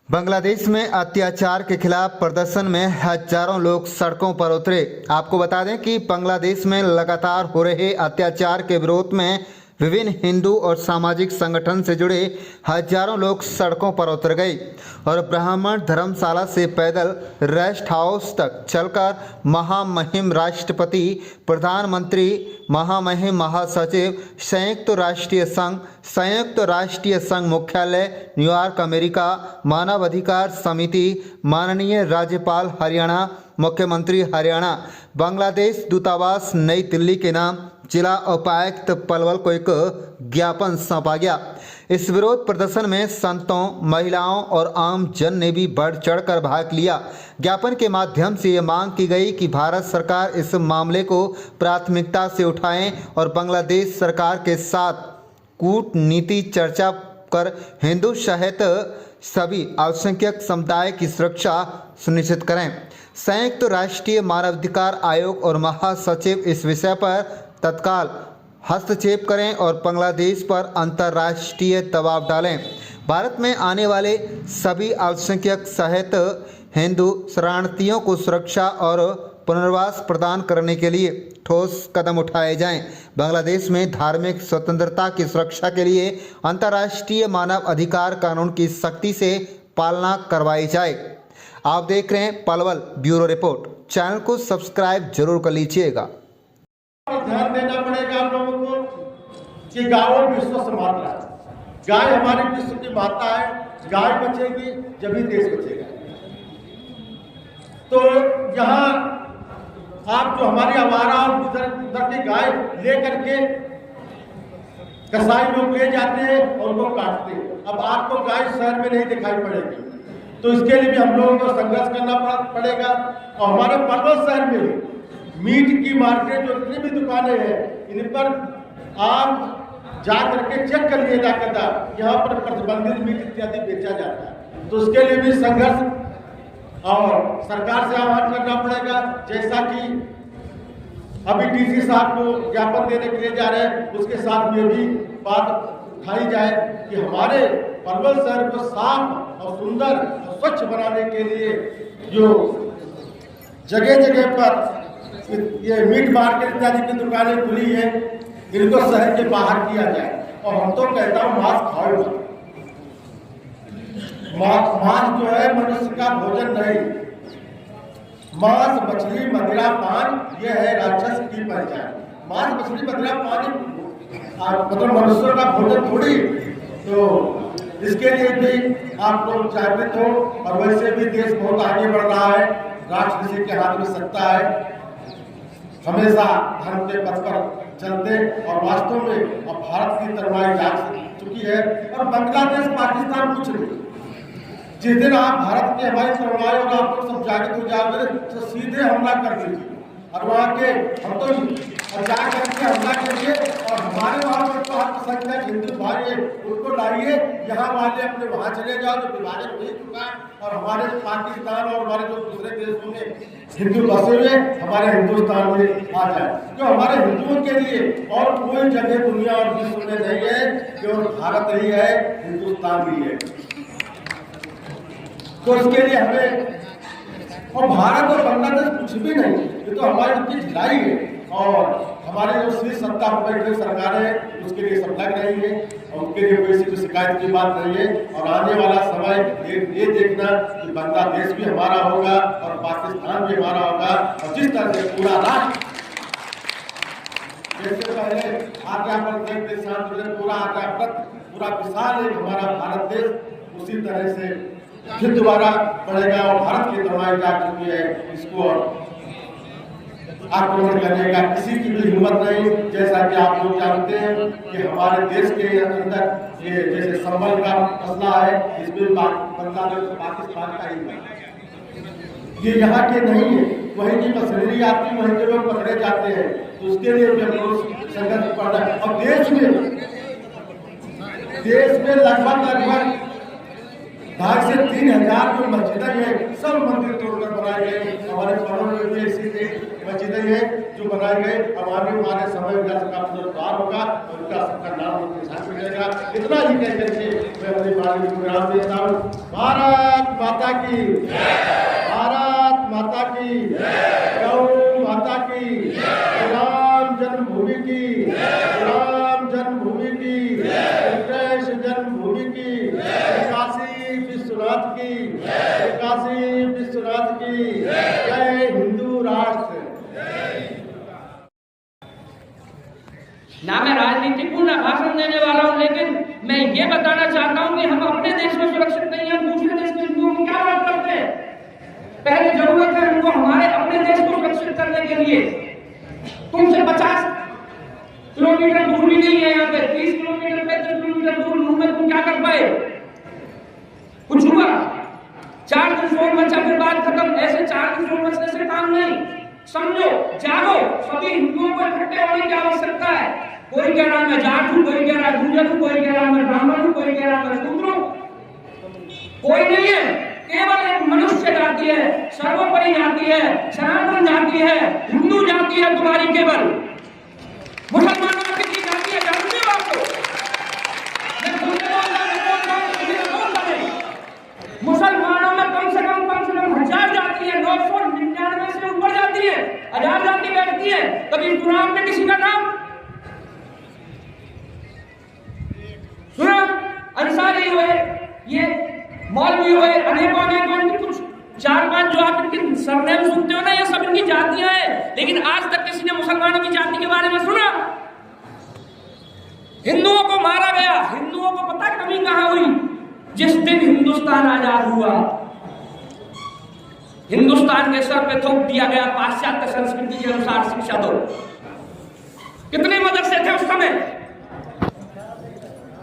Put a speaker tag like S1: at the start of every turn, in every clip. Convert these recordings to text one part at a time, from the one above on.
S1: बांग्लादेश में अत्याचार के खिलाफ प्रदर्शन में हजारों लोग सड़कों पर उतरे। आपको बता दें कि बांग्लादेश में लगातार हो रहे अत्याचार के विरोध में विभिन्न हिंदू और सामाजिक संगठन से जुड़े हजारों लोग सड़कों पर उतर गए और ब्राह्मण धर्मशाला से पैदल रेस्ट हाउस तक चलकर महामहिम राष्ट्रपति, प्रधानमंत्री, महामहिम महासचिव, संयुक्त राष्ट्रीय संघ मुख्यालय न्यूयॉर्क अमेरिका, मानवाधिकार समिति, माननीय राज्यपाल हरियाणा, मुख्यमंत्री हरियाणा, बांग्लादेश दूतावास नई दिल्ली के नाम जिला उपायुक्त पलवल को एक ज्ञापन सौंपा गया। इस विरोध प्रदर्शन में संतों, महिलाओं और आम जन ने भी बढ़ चढ़कर भाग लिया। ज्ञापन के माध्यम से ये मांग की गई कि भारत सरकार इस मामले को प्राथमिकता से उठाएं और बांग्लादेश सरकार के साथ कूटनीति चर्चा कर हिंदू सहित सभी अल्पसंख्यक समुदाय की सुरक्षा सुनिश्चित करें। संयुक्त राष्ट्रीय मानवाधिकार आयोग और महासचिव इस विषय पर तत्काल हस्तक्षेप करें और बांग्लादेश पर अंतर्राष्ट्रीय दबाव डालें। भारत में आने वाले सभी अल्पसंख्यक सहित हिंदू शरणार्थियों को सुरक्षा और पुनर्वास प्रदान करने के लिए ठोस कदम उठाए जाएं। बांग्लादेश में धार्मिक स्वतंत्रता की सुरक्षा के लिए अंतर्राष्ट्रीय मानव अधिकार कानून की सख्ती से पालना करवाई जाए। आप देख रहे हैं पलवल ब्यूरो रिपोर्ट। चैनल को सब्सक्राइब जरूर कर लीजिएगा।
S2: ध्यान देना पड़ेगा आप लोगों को कि गाय विश्व माता है, गाय हमारे विश्व की माता है। गाय बचेगी जब ही देश बचेगा। तो यहाँ आप जो हमारी आवारा और उधर की गाय लेकर के कसाई लोग ले जाते हैं और उनको काटते हैं। अब आपको गाय शहर में नहीं दिखाई पड़ेगी, तो इसके लिए भी हम लोगों को संघर्ष करना पड़ेगा। और हमारे पलवल शहर में मीट की मार्केट जो जितनी भी दुकानें हैं, इन पर आप जा करके चेक कर लिए जाकर यहाँ पर प्रतिबंधित मीट इत्यादि बेचा जाता है। तो उसके लिए भी संघर्ष और सरकार से आह्वान करना पड़ेगा। जैसा कि अभी डीसी साहब को ज्ञापन देने के लिए जा रहे हैं, उसके साथ में भी बात उठाई जाए कि हमारे पलवल शहर को साफ और सुंदर और स्वच्छ बनाने के लिए जो जगह जगह पर ये मीट मार्केट इत्यादि की दुकानें खुली है, इनको शहर के बाहर किया जाए। और हम तो कहता हूँ मांस खाओ। मांस जो है मनुष्य का भोजन नहीं। मांस, मछली, मदिरा, पान ये है राक्षस की पहचान। मांस, मछली, मदिरा, पान मतलब मनुष्यों का भोजन थोड़ी। तो इसके लिए भी आप लोग जागृत हो। और वैसे भी देश बहुत आगे बढ़ रहा है। राष्ट्र किसी के हाथ में सत्ता है। हमेशा धर्म के पथ पर चलते और वास्तव में अब भारत की तरवाई जाग चुकी है। और बांग्लादेश, पाकिस्तान कुछ नहीं। जिस दिन आप भारत की हमारी तरवाई और आप लोग सब जागृत हो जाओगे तो सीधे हमला कर दीजिए और वहाँ के हम तो जा करके हमला करिए। और हमारे वहाँ पर तो अल्पसंख्यक हिंदू भाई है, उनको लाइए। यहाँ वाले अपने वहाँ चले जाओ जो विभाजन हो चुका है। और हमारे पाकिस्तान और हमारे जो दूसरे देशों में हिंदू बसे हुए हमारे हिंदुस्तान में आ जाए। जो हमारे हिंदुओं के लिए और कोई जगह दुनिया और विश्व में नहीं है, केवल भारत ही है, हिंदुस्तान ही है। तो इसके लिए हमें, और भारत और बांग्लादेश कुछ भी नहीं, ये तो हमारी उनकी ढिलाई है। और हमारे जो शीर्ष सत्ता पर बैठे सरकारें हैं उसके लिए सब लग रही है और उनके लिए कोई सी शिकायत की बात नहीं है। और आने वाला समय ये देखना कि बांग्लादेश भी हमारा होगा और पाकिस्तान भी हमारा होगा। और जिस तरह से पूरा राष्ट्र जैसे पहले आज्ञा पूरा आज्ञापत पूरा विशाल एक हमारा भारत देश, उसी तरह से फिर दोबारा बढ़ेगा। और भारत की तरवाई जाग चुकी है। इसको आक्रमण करने का किसी की भी हिम्मत नहीं। जैसा कि आप लोग जानते हैं कि हमारे देश के अंदर ये जैसे संबल का मसला है, इसमें बांग्लादेश पाकिस्तान का ही ये यहाँ के नहीं है। वहीं की मशीनरी आती, वहीं के लोग पकड़े जाते हैं। तो उसके लिए भी हम लोग संघर्ष कर रहे हैं। और देश में लगभग 2,500 से 3,000 जो मस्जिदें हैं, सब मंदिर तोड़कर बनाए गए। हमारे पलवल में ऐसी मस्जिदें हैं जो बनाए गए। हमारे समय का पुनरुद्धार होगा और उनका सबका नाम मिलेगा। इतना ही कह करके मैं अपने बारे में प्रोग्राम देता हूँ। भारत माता की, भारत माता की, गौ माता की, राम जन्मभूमि की, राम जन्मभूमि की, कृष्ण जन्मभूमि की, काशी विश्वनाथ की, काशी विश्वनाथ की। जय हिंदू राष्ट्र।
S3: ना मैं राजनीतिक हूँ, ना भाषण देने वाला हूँ, लेकिन मैं ये बताना चाहता हूँ कि हम अपने देश में सुरक्षित नहीं है, दूसरे देश के हिंदुओं की क्या बात करते हैं। पहले जरूरत है हमको हमारे अपने देश को सुरक्षित करने के लिए। तुमसे 50 किलोमीटर दूर भी नहीं है, यहाँ पे 30 किलोमीटर 35 किलोमीटर दूर हूँ मैं, तुम क्या कर पाए? कुछ हुआ? 4 दिन फोन बचा फिर बात खत्म। ऐसे 4 दिन फोन बचने से काम नहीं। समझो, जागो, सभी हिंदुओं को इकट्ठे होने की आवश्यकता है। कोई कह रहा मैं जाट हूं, कोई कह रहा गुर्जर हूं, कोई कह रहा मैं ब्राह्मण हूं, कोई कह रहा मैं शूद्र हूं। कोई नहीं है, केवल एक मनुष्य जाति है, सर्वोपरि जाति है, सनातन जाति है, हिंदू जाति है तुम्हारी केवल। मुसलमानों में कितनी जाति है जानते हो आपको? मुसलमानों में कम से कम 1000 जाति है, 999 से ऊपर जाती है, 1000 जाति बैठती है। कभी कुरान में किसी का नाम सुना? अंसारी हुए, ये मौलवी हुए, अनेकों कुछ 4-5 जो आप इनके सरनेम सुनते हो ना, ये सब इनकी जातियां हैं। लेकिन आज तक किसी ने मुसलमानों की जाति के बारे में सुना? हिंदुओं को मारा गया। हिंदुओं को पता कमी कहां हुई? जिस दिन हिंदुस्तान आजाद हुआ, हिंदुस्तान के सर पे थोप दिया गया पाश्चात्य संस्कृति के अनुसार शिक्षा दो। कितने मदरसे थे उस समय?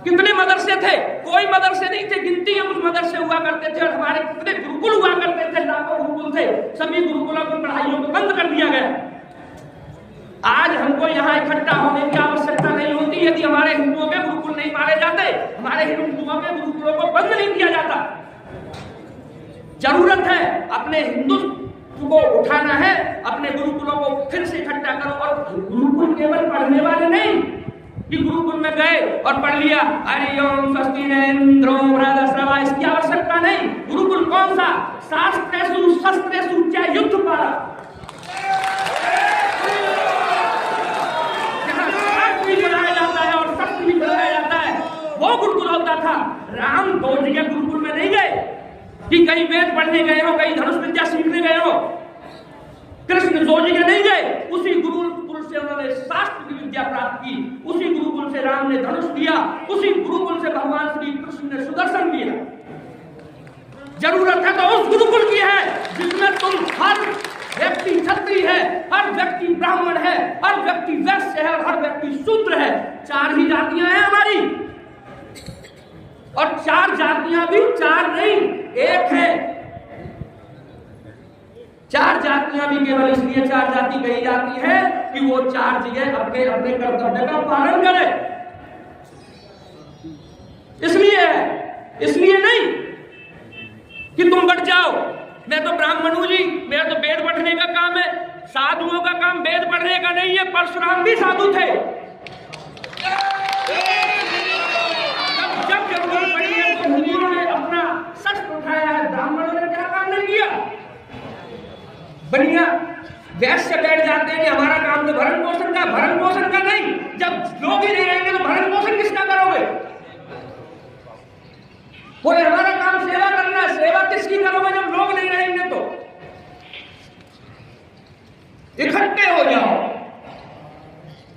S3: कितने मदरसे थे? कोई मदरसे नहीं थे, गिनती हम कुछ मदरसे हुआ करते थे। और हमारे कितने गुरुकुल हुआ करते थे, लाखों गुरुकुल थे। सभी गुरुकुलों की पढ़ाइयों को बंद कर दिया गया। आज हमको यहाँ इकट्ठा होने की आवश्यकता नहीं होती यदि हमारे हिंदुओं के गुरुकुल नहीं मारे जाते, हमारे हिंदुओं के गुरुकुलों को बंद नहीं किया जाता। जरूरत है अपने हिंदुत्व को उठाना है, अपने गुरुकुलों को फिर से इकट्ठा करो। और गुरुकुल केवल पढ़ने वाले नहीं कि गुरुकुल में गए और पढ़ लिया हरिओम स्वस्तिनेन्द्रो वृद्धश्रवा, इसकी आवश्यकता नहीं। गुरुकुल कौन सा? शास्त्रेषु शस्त्रेषु च युद्ध पारा, जहां शास्त्र भी पढ़ाया जाता है और शस्त्र भी पढ़ाया जाता है, वो गुरुकुल होता था। राम 2 जगह गुरुकुल में नहीं गए कि कहीं वेद पढ़ने गए हो, कहीं धनुष विद्या सीखने गए हो। कृष्ण 2 जगह नहीं गए, उसी गुरुकुल से उन्होंने शास्त्र की विद्या प्राप्त की। उसी गुरुकुल से राम ने धनुष लिया, उसी गुरुकुल से भगवान श्री कृष्ण ने सुदर्शन लिया। जरूरत है तो उस गुरुकुल की है जिसमें तुम हर व्यक्ति क्षत्रिय है, हर व्यक्ति ब्राह्मण है, हर व्यक्ति वैश्य है और हर व्यक्ति शूद्र है। 4 ही जातियां हैं हमारी। और 4 जातियां भी 4 नहीं, 1 है। 4 जातियां भी केवल इसलिए 4 जाति कही जाती है कि वो 4 जगह अपने अपने कर्तव्य का पालन करे। इसलिए नहीं कि तुम बढ़ जाओ, मैं तो ब्राह्मण हूं जी, मेरा तो वेद पढ़ने का काम है। साधुओं का काम वेद पढ़ने का नहीं है। परशुराम भी साधु थे। जब जरूरत पड़ी है तो हिंदुओं ने अपना शस्त्र उठाया है, ब्राह्मणों ने क्या काम नहीं किया। बढ़िया वैश्य बैठ जाते हैं कि हमारा काम तो भरण पोषण का नहीं। जब लोग ही नहीं रहेंगे तो भरण पोषण किसका करोगे? बोले हमारा काम सेवा करना है। सेवा किसकी करोगे जब लोग नहीं रहेंगे? तो इकट्ठे हो जाओ,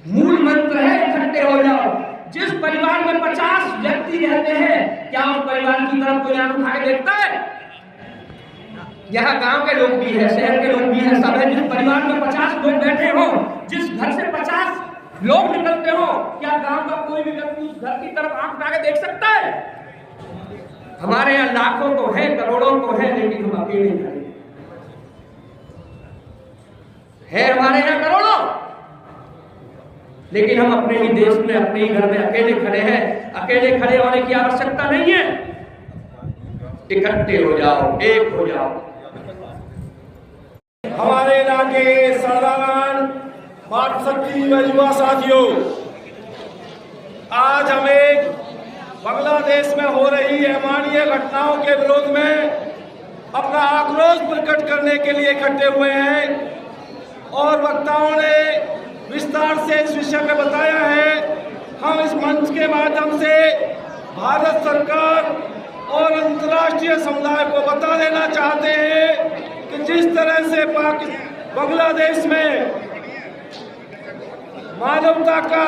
S3: मूल मंत्र है इकट्ठे हो जाओ। जिस परिवार में 50 व्यक्ति रहते हैं, क्या उस परिवार की तरफ कोई आंख उठाए देखता है? यहाँ गांव के लोग भी है, शहर के लोग भी है, सब है। जिस परिवार में 50 लोग बैठे हो, जिस घर से 50 लोग निकलते हो, क्या गांव का कोई भी व्यक्ति उस घर की तरफ आंख उठा के देख सकता है? हमारे यहाँ लाखों को है, करोड़ों को है, लेकिन हम अकेले खड़े हैं। हमारे यहाँ करोड़ों, लेकिन हम अपने ही देश में, अपने ही घर में अकेले खड़े हैं। अकेले खड़े होने की आवश्यकता नहीं है। इकट्ठे हो जाओ, एक हो जाओ।
S2: हमारे इलाके सड़ागान मातृशक्ति व युवा साथियों, आज हमें बांग्लादेश में हो रही अमानवीय घटनाओं के विरोध में
S4: अपना आक्रोश प्रकट करने के लिए इकट्ठे हुए हैं और वक्ताओं ने विस्तार से इस विषय में बताया है। हम इस मंच के माध्यम से भारत सरकार और अंतर्राष्ट्रीय समुदाय को बता देना चाहते हैं कि जिस तरह से बांग्लादेश में मानवता का